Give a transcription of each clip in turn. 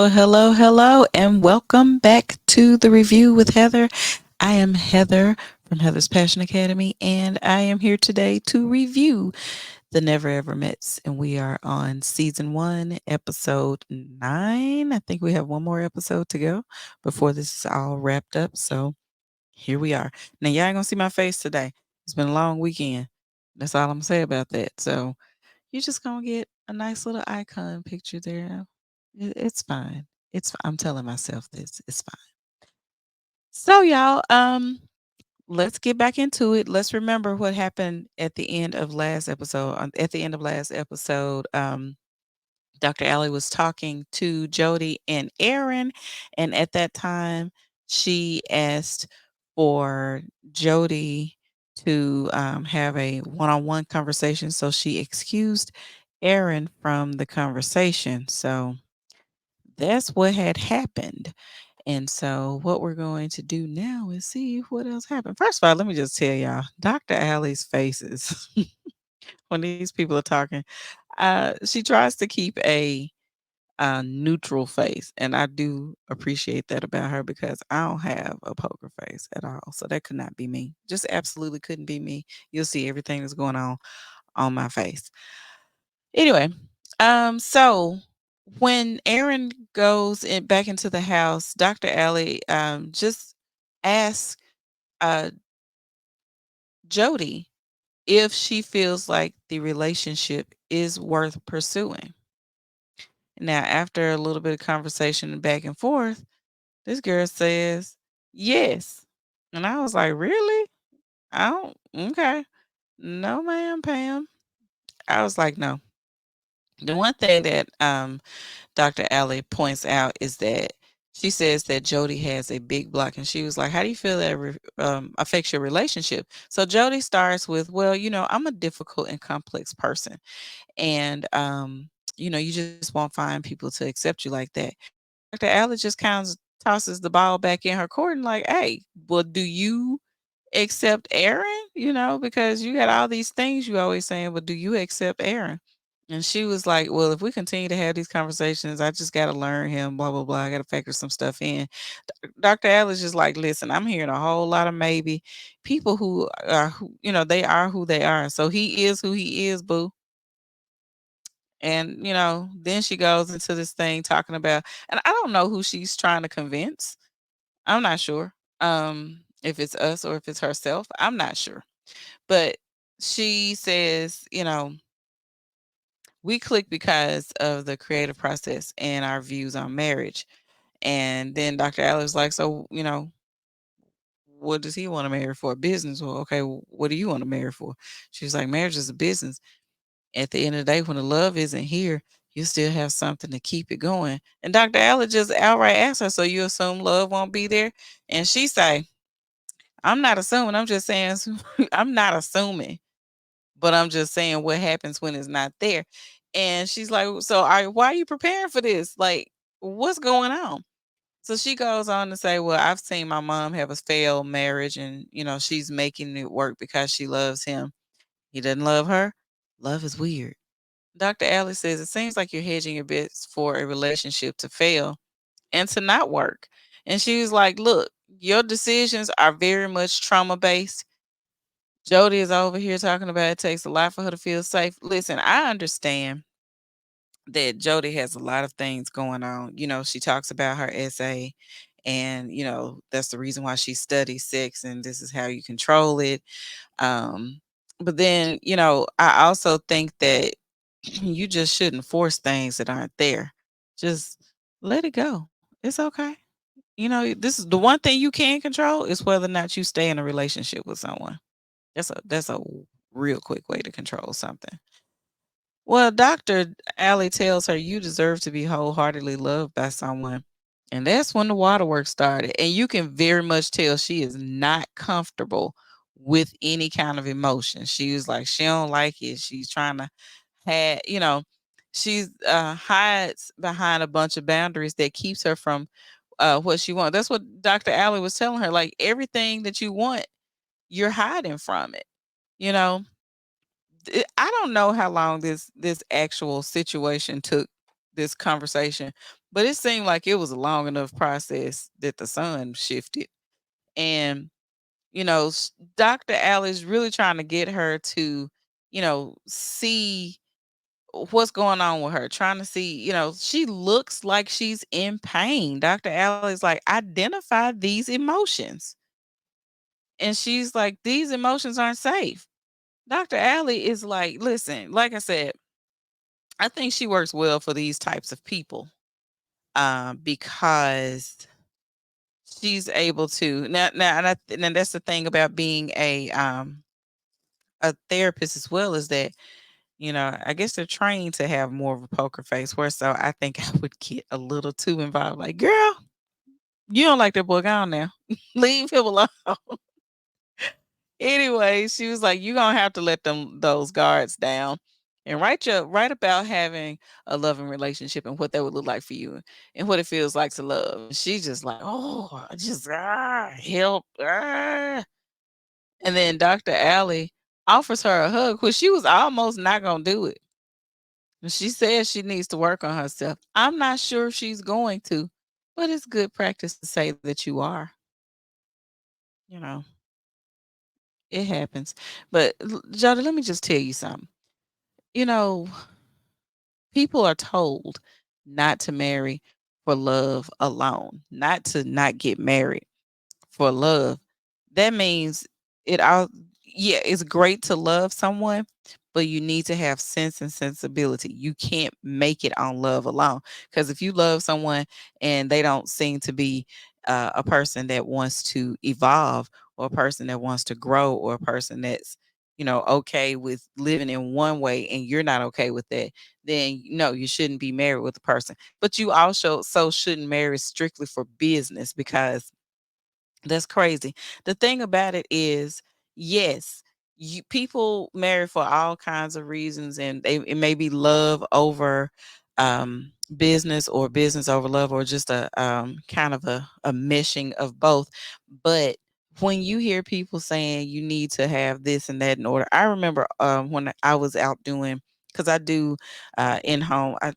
hello, and welcome back to the review with Heather. I am Heather from Heather's Passion Academy, and I am here today to review The Never Ever Mets. And we are on season 1, episode 9. I think we have one more episode to go before this is all wrapped up. So here we are. Now, y'all ain't gonna see my face today. It's been a long weekend. That's all I'm gonna say about that. So you're just gonna get a nice little icon picture there. It's fine. I'm telling myself this. It's fine. So y'all, let's get back into it. Let's remember what happened at the end of last episode. At the end of last episode, Dr. Allie was talking to Jody and Aaron, and at that time, she asked for Jody to have a one-on-one conversation. So she excused Aaron from the conversation. So that's what had happened. And so what we're going to do now is see what else happened. First of all, let me just tell y'all, Dr. Allie's faces when these people are talking, she tries to keep a neutral face. And I do appreciate that about her because I don't have a poker face at all. So that could not be me. Just absolutely couldn't be me. You'll see everything that's going on my face. Anyway, so when Aaron goes back into the house, Dr. Allie just asks uh, Jody if she feels like the relationship is worth pursuing. Now, after a little bit of conversation back and forth, this girl says yes. And I was like, really? I don't, okay. No, ma'am, Pam. I was like, no. The one thing that Dr. Allie points out is that she says that Jody has a big block, and she was like, "How do you feel that affects your relationship?" So Jody starts with, "Well, I'm a difficult and complex person, and you just won't find people to accept you like that." Dr. Allen just kind of tosses the ball back in her court and like, "Hey, well, do you accept Aaron? Because you got all these things you always saying, but do you accept Aaron?" And she was like, "Well, if we continue to have these conversations, I just got to learn him, blah, blah, blah. I got to factor some stuff in." Dr. Allen's just like, "Listen, I'm hearing a whole lot of maybe people they are who they are. So he is who he is, boo." And, then she goes into this thing talking about, and I don't know who she's trying to convince. I'm not sure. If it's us or if it's herself, I'm not sure. But she says, we click because of the creative process and our views on marriage. And then Dr. Allen's like, "So, what does he want to marry for? Business? Well, okay, what do you want to marry for?" She's like, "Marriage is a business. At the end of the day, when the love isn't here, you still have something to keep it going." And Dr. Allen just outright asked her, "So you assume love won't be there?" And she say, "I'm not assuming. I'm just saying, I'm not assuming, but I'm just saying what happens when it's not there." And she's like, "So why are you preparing for this? Like, what's going on?" So she goes on to say, "Well, I've seen my mom have a failed marriage, and she's making it work because she loves him. He doesn't love her. Love is weird." Dr. Alice says, "It seems like you're hedging your bets for a relationship to fail and to not work." And she was like, "Look, your decisions are very much trauma based." Jody is over here talking about it takes a lot for her to feel safe. Listen, I understand that Jody has a lot of things going on. She talks about her essay, and that's the reason why she studies sex, and this is how you control it. But then, I also think that you just shouldn't force things that aren't there. Just let it go. It's okay. This is the one thing you can control is whether or not you stay in a relationship with someone. That's a real quick way to control something. Well, Dr. Allie tells her you deserve to be wholeheartedly loved by someone. And that's when the waterworks started. And you can very much tell she is not comfortable with any kind of emotion. She was like, she don't like it. She's trying to have, she's hides behind a bunch of boundaries that keeps her from what she wants. That's what Dr. Allie was telling her. Like everything that you want, you're hiding from it. You know, I don't know how long this actual situation took, this conversation, But it seemed like it was a long enough process that the sun shifted. And, Dr. Allie's really trying to get her to, see what's going on with her, trying to see, she looks like she's in pain. Dr. Allie's like, identify these emotions. And she's like, these emotions aren't safe. Dr. Allie is like, listen, like I said, I think she works well for these types of people, because she's able to now, and that's the thing about being a therapist as well, is that I guess they're trained to have more of a poker face. Where so I think I would get a little too involved. Like, girl, you don't like that boy, go on now, leave him alone. Anyway, she was like, "You gonna have to let those guards down, and write about having a loving relationship and what that would look like for you, and what it feels like to love." And she's just like, "Oh, just help!" And then Dr. Allie offers her a hug, which she was almost not gonna do it. And she says she needs to work on herself. I'm not sure if she's going to, but it's good practice to say that you are. You know, it happens. But Jody, let me just tell you something. You know, people are told not to marry for love alone, not to not get married for love. That means it all yeah, it's great to love someone, but you need to have sense and sensibility. You can't make it on love alone. Because if you love someone and they don't seem to be a person that wants to evolve, or a person that wants to grow, or a person that's okay with living in one way and you're not okay with that, then no, you shouldn't be married with the person. But you also shouldn't marry strictly for business, because that's crazy. The thing about it is, yes, people marry for all kinds of reasons, and it may be love over business, or business over love, or just a kind of a meshing of both. But when you hear people saying you need to have this and that in order, I remember when I was out doing, because I do in home. I'm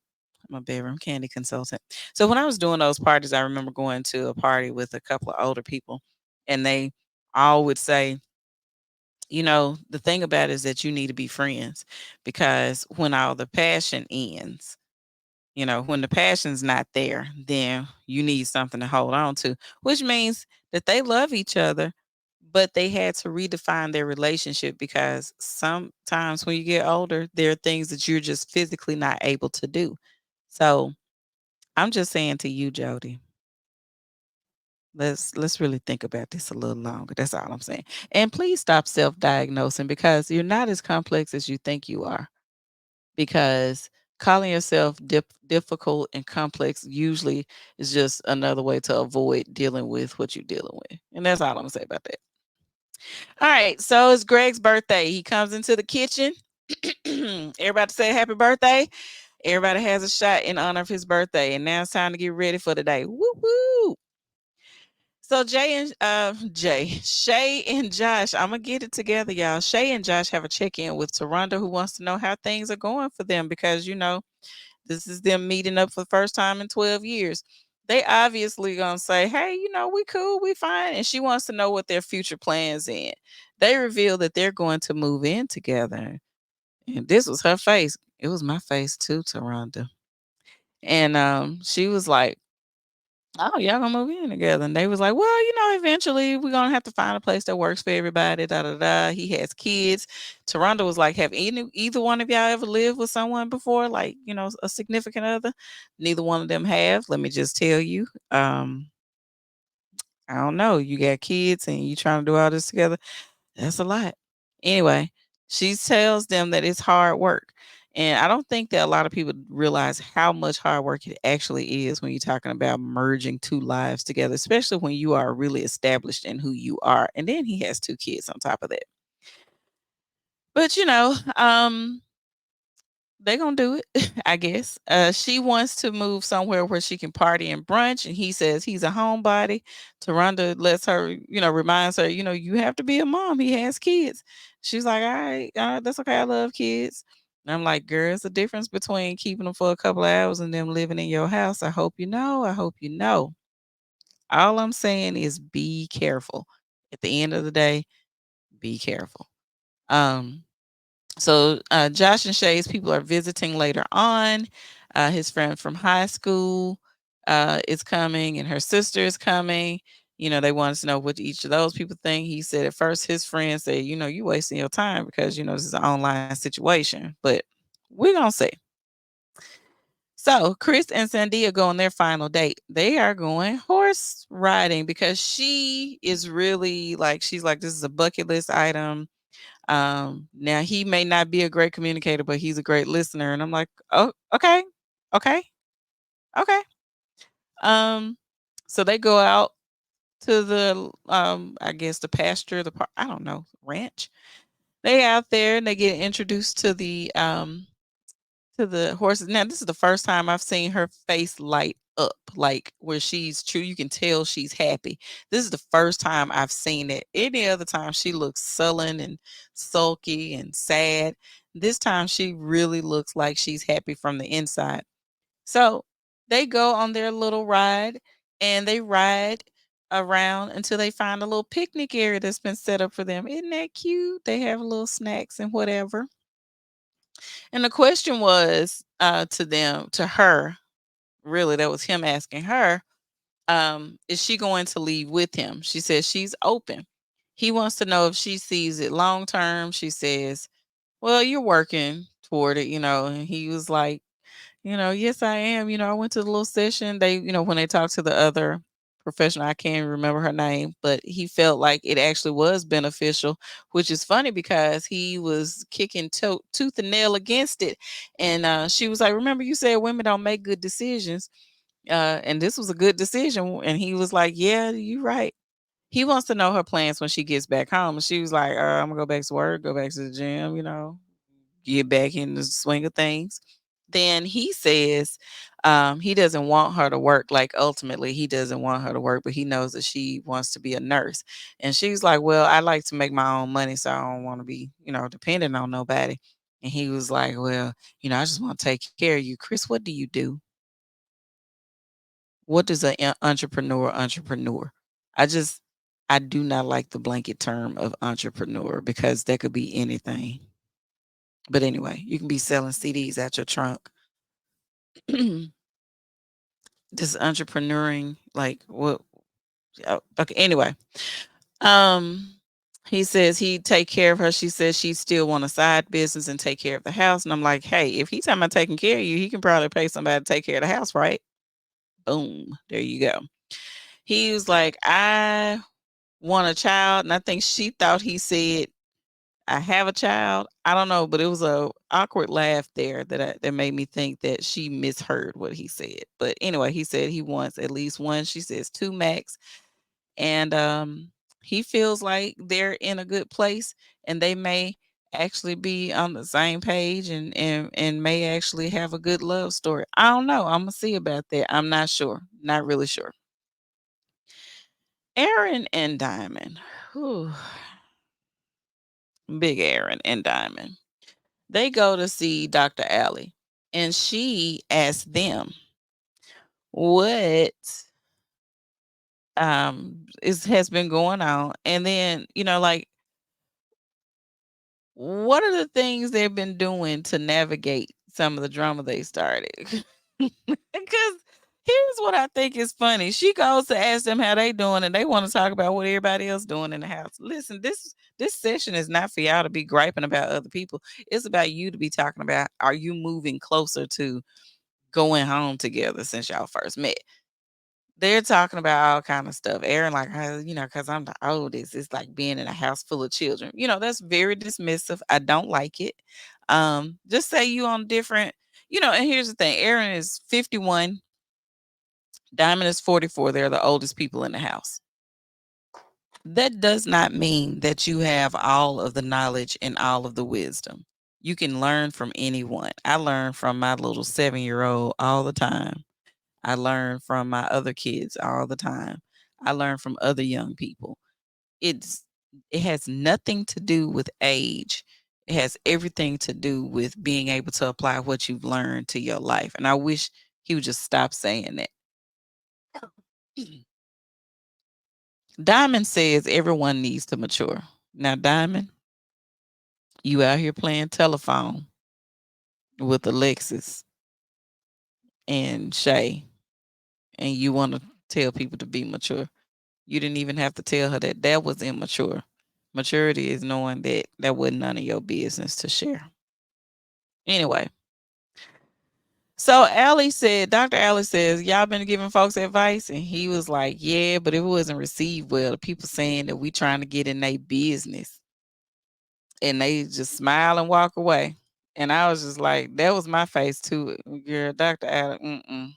a bedroom candy consultant. So when I was doing those parties, I remember going to a party with a couple of older people, and they all would say, the thing about it is that you need to be friends, because when all the passion ends, when the passion's not there, then you need something to hold on to, which means that they love each other, but they had to redefine their relationship, because sometimes when you get older, there are things that you're just physically not able to do. So I'm just saying to you, Jody, let's really think about this a little longer. That's all I'm saying. And please stop self-diagnosing, because you're not as complex as you think you are. Because calling yourself difficult and complex usually is just another way to avoid dealing with what you're dealing with. And that's all I'm gonna say about that. All right, so it's Gregg's birthday. He comes into the kitchen. Everybody say happy birthday. Everybody has a shot in honor of his birthday, and now it's time to get ready for the day. Woo woo! So Shay and Josh, I'm gonna get it together, y'all. Shay and Josh have a check-in with Taronda, who wants to know how things are going for them, because this is them meeting up for the first time in 12 years. They obviously gonna say, "Hey, we cool, we fine," and she wants to know what their future plans in. They reveal that they're going to move in together, and this was her face. It was my face too, Taronda. And she was like, "Oh, y'all gonna move in together?" And they was like, "Well, eventually we're gonna have to find a place that works for everybody." Da da da. He has kids. Toronto was like, "Have either one of y'all ever lived with someone before, like a significant other?" Neither one of them have. Let me just tell you. I don't know. You got kids and you trying to do all this together. That's a lot. Anyway, she tells them that it's hard work. And I don't think that a lot of people realize how much hard work it actually is when you're talking about merging two lives together, especially when you are really established in who you are. And then he has two kids on top of that. But they gonna do it, I guess. She wants to move somewhere where she can party and brunch, and he says he's a homebody. Taronda lets her, reminds her, you have to be a mom. He has kids. She's like, all right, that's okay. I love kids. And I'm like, girl, it's a difference between keeping them for a couple of hours and them living in your house. I hope you know. I hope you know. All I'm saying is be careful. At the end of the day, be careful. Um, so Josh and Shay's people are visiting later on. His friend from high school is coming, and her sister is coming. They wanted to know what each of those people think. He said at first his friend said, you wasting your time because this is an online situation. But we're gonna see. So Chris and Sandia go on their final date. They are going horse riding because she is really like she's like this is a bucket list item. Now he may not be a great communicator, but he's a great listener. And I'm like, oh, okay, okay, okay. Um, so they go out to the I guess the pasture, the park, I don't know, ranch. They out there and they get introduced to the horses. Now, this is the first time I've seen her face light up, like where she's true. You can tell she's happy. This is the first time I've seen it. Any other time she looks sullen and sulky and sad. This time she really looks like she's happy from the inside. So they go on their little ride and they ride around until they find a little picnic area that's been set up for them. Isn't that cute? They have little snacks and whatever. And the question was to her, really, that was him asking her, is she going to leave with him? She says she's open. He wants to know if she sees it long term. She says, well, you're working toward it, and he was like, yes, I am. I went to the little session. They, when they talked to the other professional, I can't remember her name, but he felt like it actually was beneficial, which is funny because he was kicking tooth and nail against it. And she was like, remember, you said women don't make good decisions. And this was a good decision. And he was like, yeah, you're right. He wants to know her plans when she gets back home. And she was like, I'm going to go back to work, go back to the gym, get back in the swing of things. Then he says he doesn't want her to work. Like ultimately, he doesn't want her to work, but he knows that she wants to be a nurse. And she's like, well, I like to make my own money, so I don't want to be, dependent on nobody. And he was like, well, I just want to take care of you. Chris, what do you do? What does an entrepreneur? I just, I do not like the blanket term of entrepreneur because that could be anything. But anyway, you can be selling CDs at your trunk. This entrepreneuring, like what? Okay, anyway, um, he says he take care of her. She says she still want a side business and take care of the house. And I'm like, hey, if he's talking about taking care of you, he can probably pay somebody to take care of the house, right? Boom, there you go. He was like, I want a child, and I think she thought he said I have a child. I don't know, but it was a awkward laugh there that made me think that she misheard what he said. But anyway, he said he wants at least one. She says two max, and he feels like they're in a good place, and they may actually be on the same page and may actually have a good love story. I don't know. I'm gonna see about that. I'm not sure. Not really sure. Aaron and Diamond. Whew. Big Aaron and Diamond. They go to see Dr. Allie, and she asked them what is has been going on, and then like what are the things they've been doing to navigate some of the drama they started? Because here's what I think is funny. She goes to ask them how they doing, and they want to talk about what everybody else doing in the house. Listen, this session is not for y'all to be griping about other people. It's about you to be talking about, are you moving closer to going home together since y'all first met? They're talking about all kind of stuff. Aaron, like, because I'm the oldest, it's like being in a house full of children. That's very dismissive. I don't like it. Just say you on different, and here's the thing. Aaron is 51. Diamond is 44. They're the oldest people in the house. That does not mean that you have all of the knowledge and all of the wisdom. You can learn from anyone. I learn from my little 7-year-old all the time. I learn from my other kids all the time. I learn from other young people. It has nothing to do with age. It has everything to do with being able to apply what you've learned to your life. And I wish he would just stop saying that. Dymond says everyone needs to mature. Now, Dymond, you out here playing telephone with Alexis and Shay, and you want to tell people to be mature. You didn't even have to tell her that that was immature. Maturity is knowing that that wasn't none of your business to share. Anyway, so Dr. Allie says, y'all been giving folks advice? And he was like, yeah, but it wasn't received well. The people saying that we trying to get in their business. And they just smile and walk away. And I was just like, that was my face too. Girl, Dr. Allie,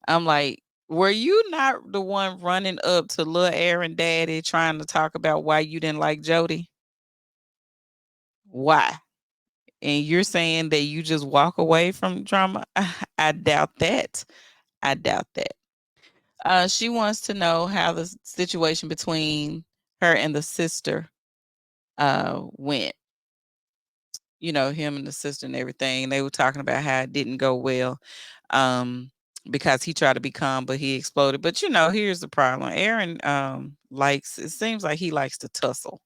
I'm like, were you not the one running up to little Aaron daddy trying to talk about why you didn't like Jody? Why? And you're saying that you just walk away from drama? I doubt that. I doubt that. She wants to know how the situation between her and the sister went. You know, him and the sister and everything. They were talking about how it didn't go well. Because he tried to be calm, but he exploded. But you know, here's the problem. Aaron likes it seems like he likes to tussle.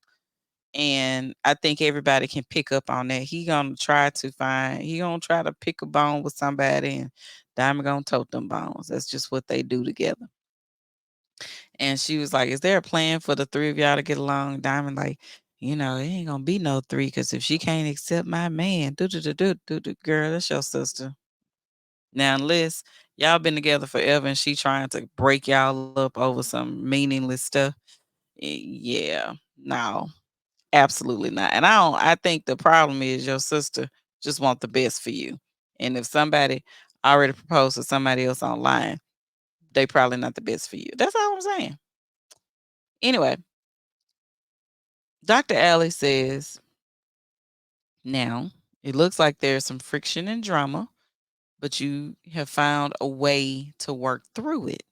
And I think everybody can pick up on that. He gonna try to pick a bone with somebody and Diamond gonna tote them bones. That's just what they do together. And she was like, is there a plan for the three of y'all to get along? Diamond like, it ain't gonna be no three because if she can't accept my man, girl, that's your sister. Now, unless y'all been together forever and she trying to break y'all up over some meaningless stuff, yeah, no, absolutely not. And I think the problem is your sister just want the best for you. And if somebody already proposed to somebody else online, they probably not the best for you. That's all I'm saying. Anyway, Dr. Allie says, now it looks like there's some friction and drama, but you have found a way to work through it.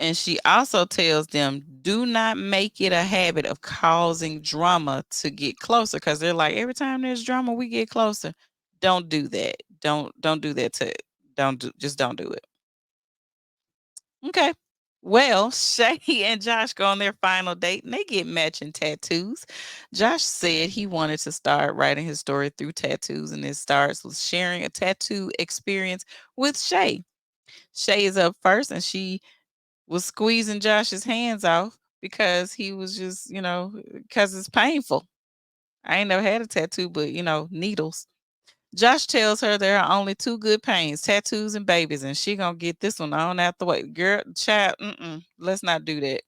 And she also tells them, do not make it a habit of causing drama to get closer. Cause they're like, every time there's drama, we get closer. Don't do that. Don't do that just don't do it. Okay. Well, Shay and Josh go on their final date and they get matching tattoos. Josh said he wanted to start writing his story through tattoos, and it starts with sharing a tattoo experience with Shay. Shay is up first, and she was squeezing Josh's hands off because he was just, because it's painful. I ain't never had a tattoo, but needles. Josh tells her there are only two good pains, tattoos and babies, and she gonna get this one on out the way. Girl, child, let's not do that.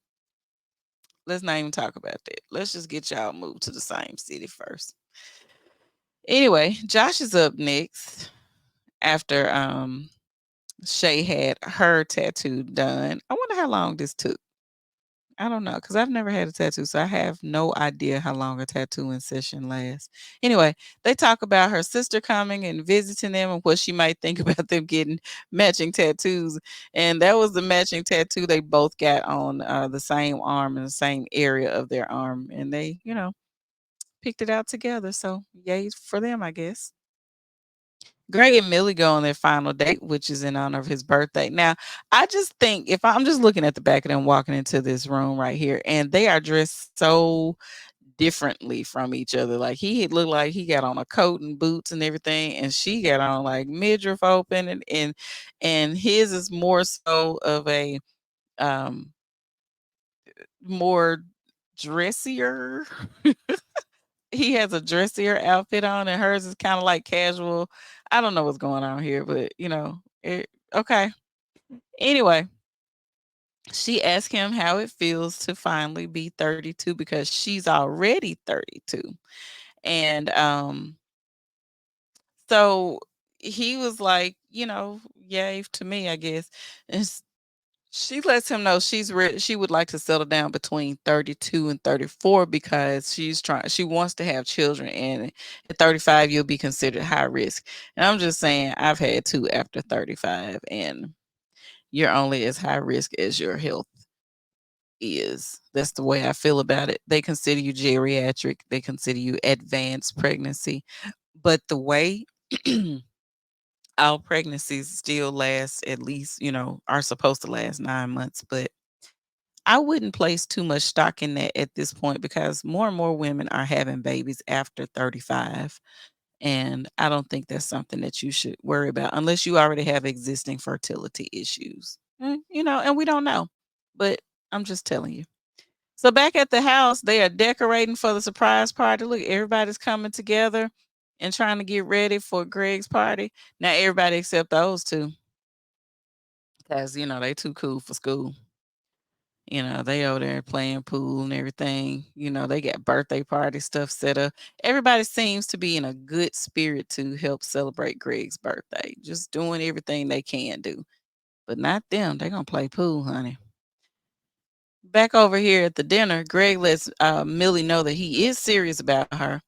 Let's not even talk about that. Let's just get y'all moved to the same city first. Anyway, Josh is up next after Shay had her tattoo done. I wonder how long this took. I don't know, because I've never had a tattoo, so I have no idea how long a tattooing session lasts. Anyway, they talk about her sister coming and visiting them and what she might think about them getting matching tattoos. And that was the matching tattoo they both got on the same arm in the same area of their arm. And they, picked it out together. So yay for them, I guess. Gregg and Millie go on their final date, which is in honor of his birthday. Now, I just think if I'm just looking at the back of them walking into this room right here, and they are dressed so differently from each other. Like he looked like he got on a coat and boots and everything, and she got on like midriff open, and his is more so of a um more dressier. He has a dressier outfit on, and hers is kind of like casual. I don't know what's going on here, but okay. Anyway, she asked him how it feels to finally be 32 because she's already 32. And so he was like, yay to me, I guess. And she lets him know she would like to settle down between 32 and 34 because she wants to have children, and at 35 you'll be considered high risk. And I'm just saying, I've had two after 35, and you're only as high risk as your health is. That's the way I feel about it. They consider you geriatric, they consider you advanced pregnancy, but the way our pregnancies still last at least, are supposed to last 9 months, but I wouldn't place too much stock in that at this point because more and more women are having babies after 35. And I don't think that's something that you should worry about unless you already have existing fertility issues. And we don't know. But I'm just telling you. So back at the house, they are decorating for the surprise party. Look, everybody's coming together and trying to get ready for Greg's party. Now everybody except those two, because they too cool for school. They over there playing pool and everything. They got birthday party stuff set up. Everybody seems to be in a good spirit to help celebrate Greg's birthday. Just doing everything they can do. But not them. They're gonna play pool, honey. Back over here at the dinner, Gregg lets Millie know that he is serious about her.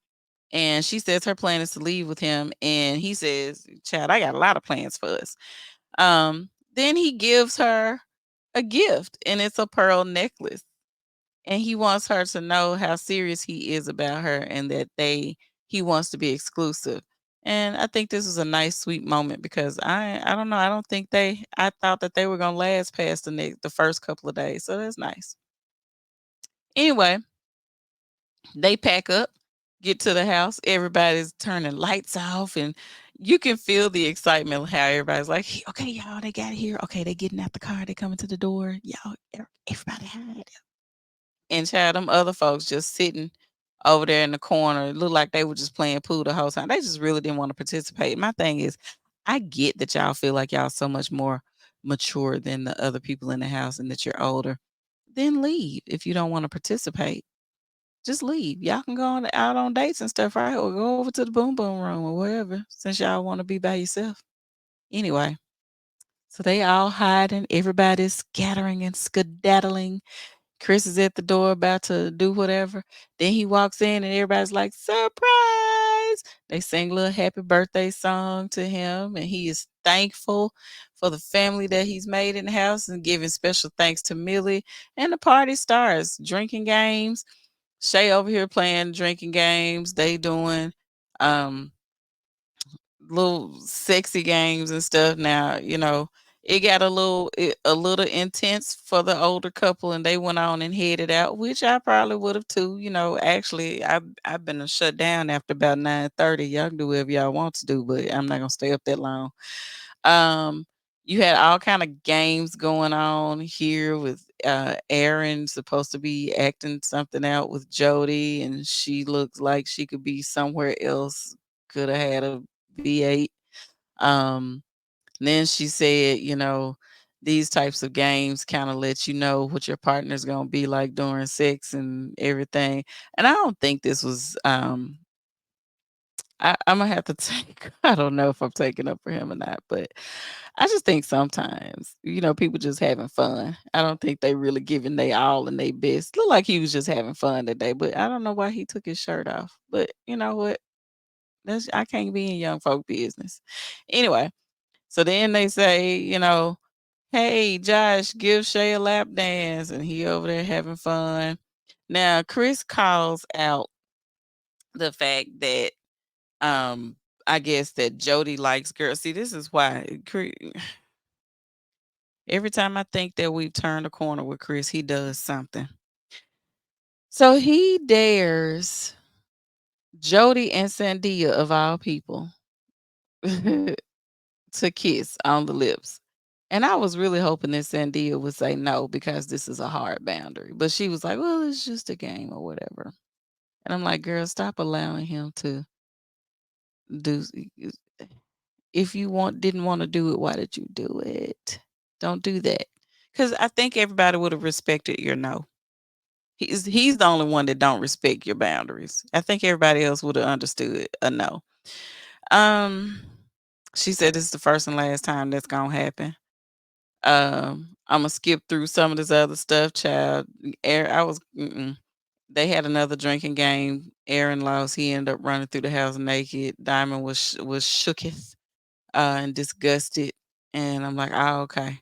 And she says her plan is to leave with him. And he says, Child, I got a lot of plans for us. Then he gives her a gift, and it's a pearl necklace. And he wants her to know how serious he is about her and that he wants to be exclusive. And I think this is a nice sweet moment because I don't know, I thought that they were going to last past the first couple of days. So that's nice. Anyway, they pack up, get to the house, everybody's turning lights off, and you can feel the excitement how everybody's like, "Okay, y'all, they got here. Okay, they getting out the car, they coming to the door. Y'all, everybody hide." And child, them other folks just sitting over there in the corner. It looked like they were just playing pool the whole time. They just really didn't want to participate. My thing is, I get that y'all feel like y'all so much more mature than the other people in the house and that you're older. Then leave if you don't want to participate. Just leave. Y'all can go out on dates and stuff, right? Or go over to the boom boom room or wherever, since y'all want to be by yourself. Anyway, so they all hiding. Everybody's scattering and skedaddling. Chris is at the door about to do whatever. Then he walks in and everybody's like, surprise! They sing a little happy birthday song to him, and he is thankful for the family that he's made in the house and giving special thanks to Millie. And the party starts. Drinking games. Shay over here playing drinking games. They doing um little sexy games and stuff. Now, it got a little intense for the older couple, and they went on and headed out, which I probably would have too. Actually, I've been shut down after about 9:30. Y'all can do whatever y'all want to do, but I'm not gonna stay up that long. Um, you had all kind of games going on here with Aaron supposed to be acting something out with Jody, and she looks like she could be somewhere else. Could have had a V8. Um, then she said, these types of games kind of let you know what your partner's gonna be like during sex and everything. And I don't think this was I'm gonna have to take. I don't know if I'm taking up for him or not, but I just think sometimes, people just having fun. I don't think they really giving they all and they best. Look like he was just having fun today, but I don't know why he took his shirt off. But you know what? I can't be in young folk business. Anyway, so then they say, hey Josh, give Shay a lap dance, and he over there having fun. Now Chris calls out the fact that um, I guess that Jody likes girls. See, this is why every time I think that we've turned a corner with Chris, he does something. So he dares Jody and Sandia, of all people, to kiss on the lips. And I was really hoping that Sandia would say no because this is a hard boundary. But she was like, well, it's just a game or whatever. And I'm like, girl, stop allowing him to do. If you didn't want to do it, why did you do it? Don't do that. Because I think everybody would have respected your no. He's the only one that don't respect your boundaries. I think everybody else would have understood a no. Um, she said this is the first and last time that's gonna happen. I'm gonna skip through some of this other stuff, child. They had another drinking game. Aaron lost. He ended up running through the house naked. Dymond was shooketh and disgusted. And I'm like, oh, okay.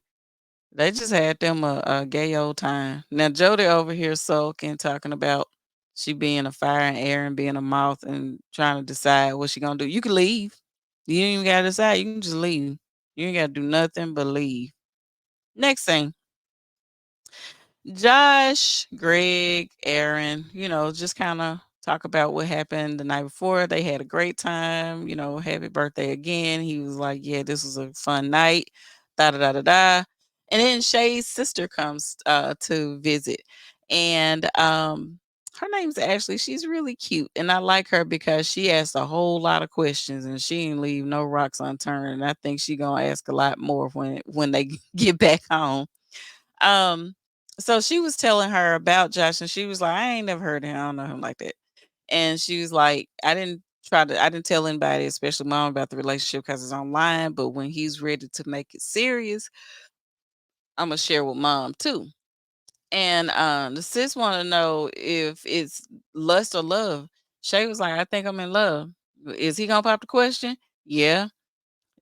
They just had them a gay old time. Now Jody over here sulking, talking about she being a fire and air and being a moth and trying to decide what she gonna do. You can leave. You ain't even gotta decide. You can just leave. You ain't gotta do nothing but leave. Next thing, Josh, Gregg, Aaron, just kind of talk about what happened the night before. They had a great time, happy birthday again. He was like, yeah, this was a fun night, da da da da da. And then Shay's sister comes to visit. And her name's Ashley. She's really cute. And I like her because she asked a whole lot of questions and she didn't leave no rocks unturned. And I think she gonna ask a lot more when they get back home. Um, so she was telling her about Josh, and she was like, "I ain't never heard of him. I don't know him like that." And she was like, I didn't tell anybody, especially mom, about the relationship because it's online. But when he's ready to make it serious, I'm gonna share with mom too." And the sis want to know if it's lust or love. Shay was like, "I think I'm in love." Is he gonna pop the question? Yeah.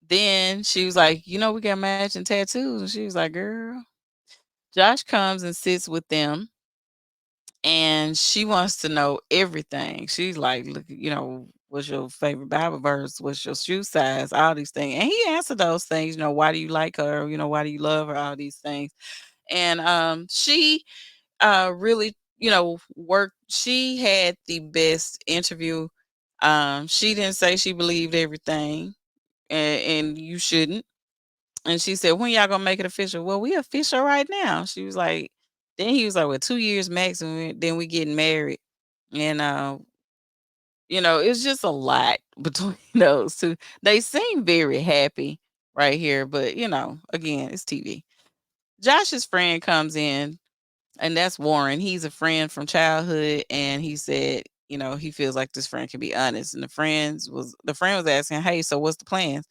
Then she was like, "We got matching tattoos," and she was like, "Girl." Josh comes and sits with them and she wants to know everything. She's like, "Look, what's your favorite Bible verse? What's your shoe size? All these things." And he answered those things, why do you like her? Why do you love her? All these things. And she really, worked. She had the best interview. She didn't say she believed everything, and you shouldn't. And she said, "When y'all gonna make it official?" "Well, we official right now." She was like, then he was like, "Well, 2 years max, and then we getting married." And it's just a lot between those two. They seem very happy right here, but again, it's TV. Josh's friend comes in, and that's Warren. He's a friend from childhood, and he said, he feels like this friend can be honest. And the friend was asking, "Hey, so what's the plans?"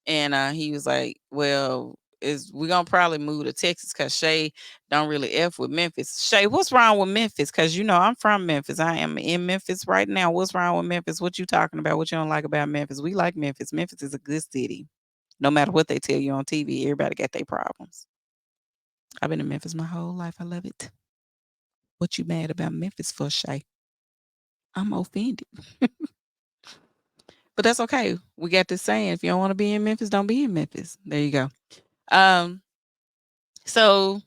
And he was like, "Well, is we gonna probably move to Texas because Shay don't really f with Memphis." Shay, what's wrong with Memphis? Because I'm from Memphis. I am in Memphis right now. What's wrong with Memphis? What you talking about? What you don't like about Memphis? We like Memphis. Memphis is a good city. No matter what they tell you on TV, everybody got their problems. I've been in Memphis my whole life. I love it. What you mad about Memphis for, Shay? I'm offended. But that's okay. We got this saying: if you don't want to be in Memphis, don't be in Memphis. There you go. Um, so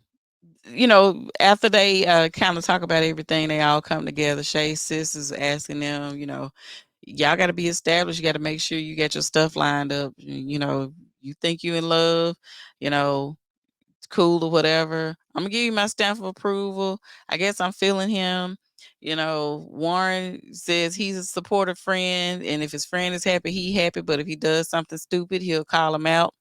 after they kind of talk about everything, they all come together. Shay's sis is asking them, y'all got to be established. You got to make sure you get your stuff lined up. You think you in love, you know, it's cool or whatever. I'm gonna give you my stamp of approval. I guess I'm feeling him. Warren says he's a supportive friend, and if his friend is happy, he happy. But if he does something stupid, he'll call him out.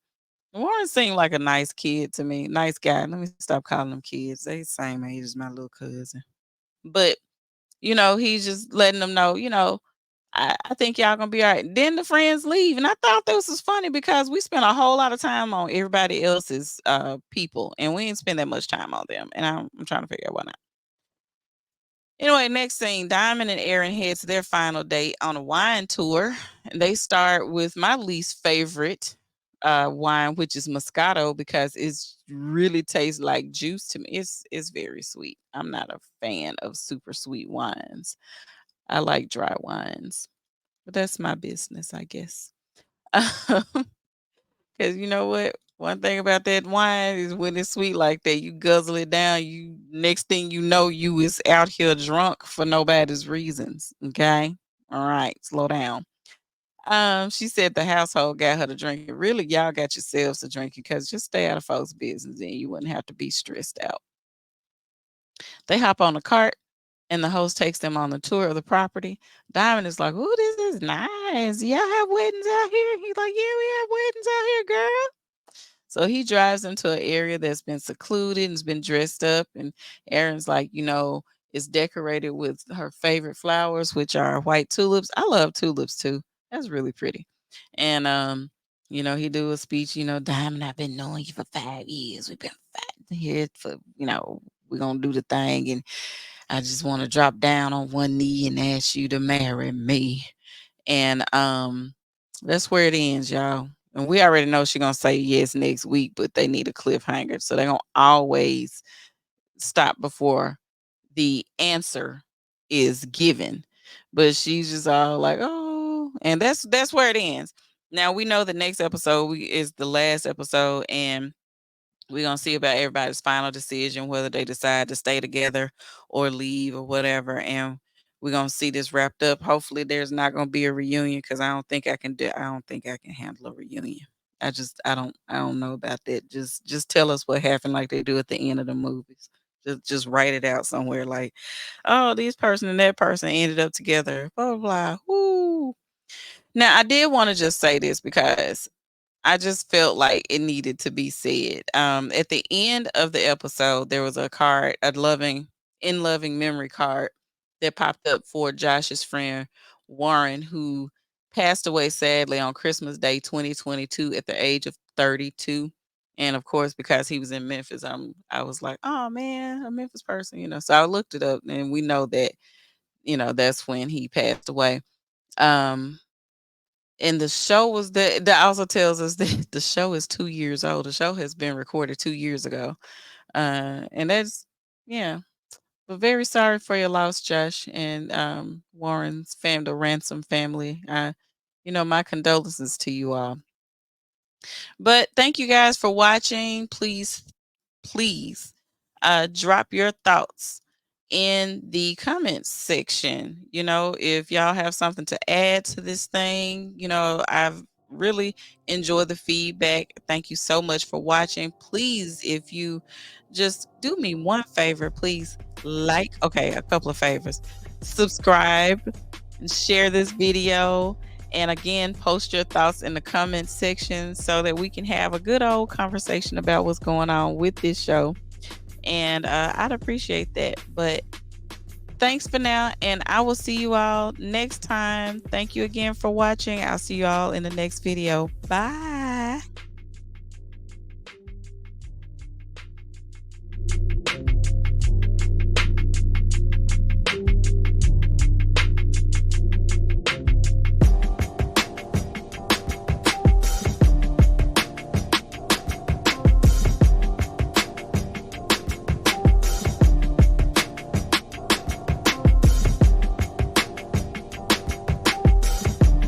Warren seemed like a nice kid to me. Nice guy. Let me stop calling them kids. They the same age as my little cousin. But, he's just letting them know, I think y'all gonna be all right. Then the friends leave. And I thought this was funny because we spent a whole lot of time on everybody else's people and we didn't spend that much time on them. And I'm trying to figure out why not. Anyway, next thing, Dymond and Aaron head to their final date on a wine tour. And they start with my least favorite wine, which is Moscato, because it's really tastes like juice to me. It's very sweet. I'm not a fan of super sweet wines. I like dry wines, but that's my business, I guess. Because you know what? One thing about that wine is when it's sweet like that, you guzzle it down. You next thing you know, you is out here drunk for nobody's reasons. Okay, all right, slow down. She said the household got her to drinking. Really, y'all got yourselves to drinking because just stay out of folks' business and you wouldn't have to be stressed out. They hop on the cart and the host takes them on the tour of the property. Diamond is like, "Oh, this is nice. Y'all have weddings out here?" He's like, "Yeah, we have weddings out here, girl." So he drives into an area that's been secluded and's been dressed up. And Aaron's like, it's decorated with her favorite flowers, which are white tulips. I love tulips too. That's really pretty. And he do a speech, "Diamond, I've been knowing you for 5 years. We've been fighting here for, we're gonna do the thing. And I just want to drop down on one knee and ask you to marry me." And that's where it ends, y'all. And we already know she's gonna say yes next week, but they need a cliffhanger. So they're gonna always stop before the answer is given. But she's just all like, oh, and that's where it ends. Now we know the next episode is the last episode, and we're gonna see about everybody's final decision, whether they decide to stay together or leave or whatever. And we're gonna see this wrapped up. Hopefully there's not gonna be a reunion, because I don't think I can handle a reunion. I don't know about that. Just tell us what happened like they do at the end of the movies. Just write it out somewhere like, oh, this person and that person ended up together. Blah blah blah. Woo. Now I did want to just say this because I just felt like it needed to be said. At the end of the episode, there was a card, in loving memory card that popped up for Josh's friend Warren, who passed away sadly on Christmas Day 2022 at the age of 32. And of course, because he was in Memphis, I was like, oh man, a Memphis person, So I looked it up, and we know that, that's when he passed away. Um, and the show was that also tells us that the show is 2 years old. The show has been recorded 2 years ago. And that's yeah. But very sorry for your loss, Josh, and Warren's family, the Ransom family. My condolences to you all. But thank you guys for watching. Please drop your thoughts in the comments section. If y'all have something to add to this thing, I've really enjoyed the feedback. Thank you so much for watching. Please, if you just do me one favor, please okay, a couple of favors. Subscribe and share this video. And again, post your thoughts in the comments section so that we can have a good old conversation about what's going on with this show. And I'd appreciate that. But thanks for now, and I will see you all next time. Thank you again for watching. I'll see you all in the next video. Bye.